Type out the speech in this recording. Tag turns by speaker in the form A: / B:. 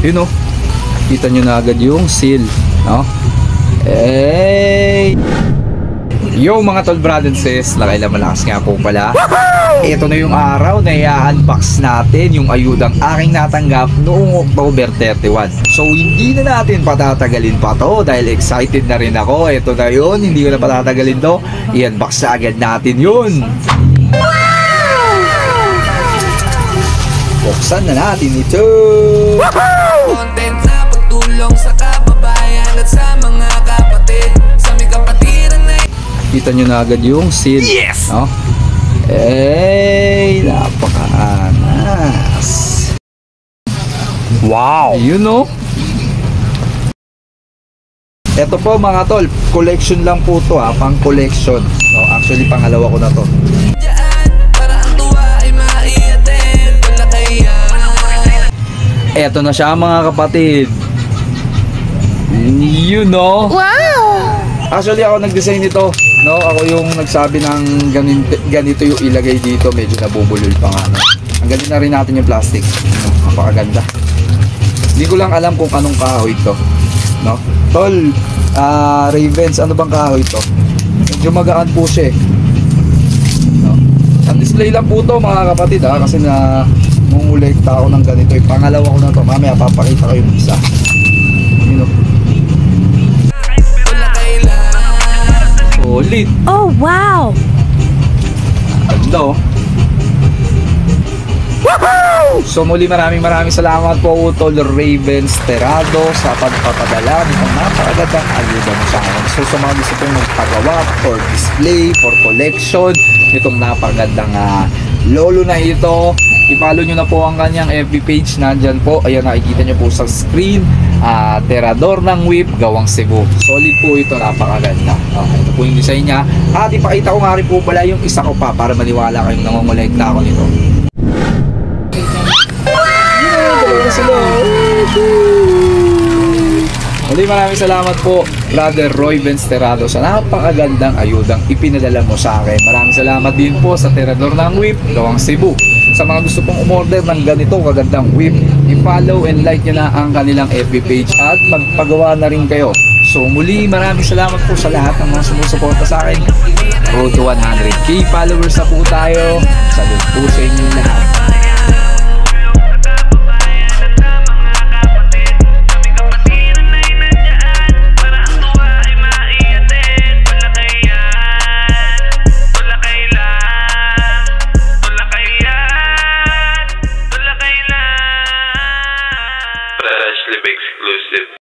A: Yun o. Kita nyo na agad yung seal. No? Yo mga tol, brad and sis, lakay lang malakas nga po pala. Ito na yung araw na i-unbox natin yung ayudang aking natanggap noong October 31. So hindi na natin patatagalin pa to dahil excited na rin ako. Ito na yun, hindi ko na patatagalin to. I-unbox na agad natin yun. Buksan na natin ito.
B: Content na pagtulong sa kababayan at sa mga kapatid, sa may kapatiran na.
A: Kita nyo na agad yung seal.
B: Yes!
A: No? Napaka-anas.
B: Wow!
A: Yun no? Ito po mga tol, collection lang po to ha, pang collection. No, actually pangalawa ko na to.
B: Para ang tuwa ay maiatid, wala kaya.
A: Eto na siya mga kapatid. You know?
C: Wow!
A: Actually ako nag-design nito. No, ako yung nagsabi ng ganito yung ilagay dito. Medyo nabubulol pa nga. No? Ang galing na rin natin yung plastic. No, napakaganda. Hindi ko lang alam kung anong kahoy to. No? Tol, Ravens, ano bang kahoy to? Medyo magaan po siya eh. No? Ang display lang po to mga kapatid ha. Kasi na mungulekta ako ng ganito. Yung pangalawa ko na to. Mamaya papakita ko yung isa. You know? Solid.
C: Oh, wow!
A: Ganda oh. So muli maraming salamat po Tol Ravens Terado sa pagpapadala nitong napakagandang ayuda mo sa akin. So sa mga gusto pong magpagawa for display, for collection nitong napakagandang lolo na ito, i-follow nyo na po ang kanyang FB page. Nandyan po, ayan, nakikita nyo po sa screen. Terador ng whip, gawang Cebu. Solid po ito, napakaganda. Okay, ito po yung design niya. At ipakita ko nga rin po pala yung isa ko pa para maniwala kayong nangongolekta ako nito. Dalawa na sila. Muli maraming salamat po Brother Roy Bensterado sa napakagandang ayudang ipinadala mo sa akin. Maraming salamat din po sa Terador ng whip, gawang Cebu. Sa mga gusto pong umorder ng ganito kagandang whip, i-follow and like nyo na ang kanilang FB page at magpagawa na rin kayo. So muli maraming salamat po sa lahat ng mga sumusuporta sa akin. Road to 100k followers na po tayo. Salute po sa inyo lahat.
D: Exclusive.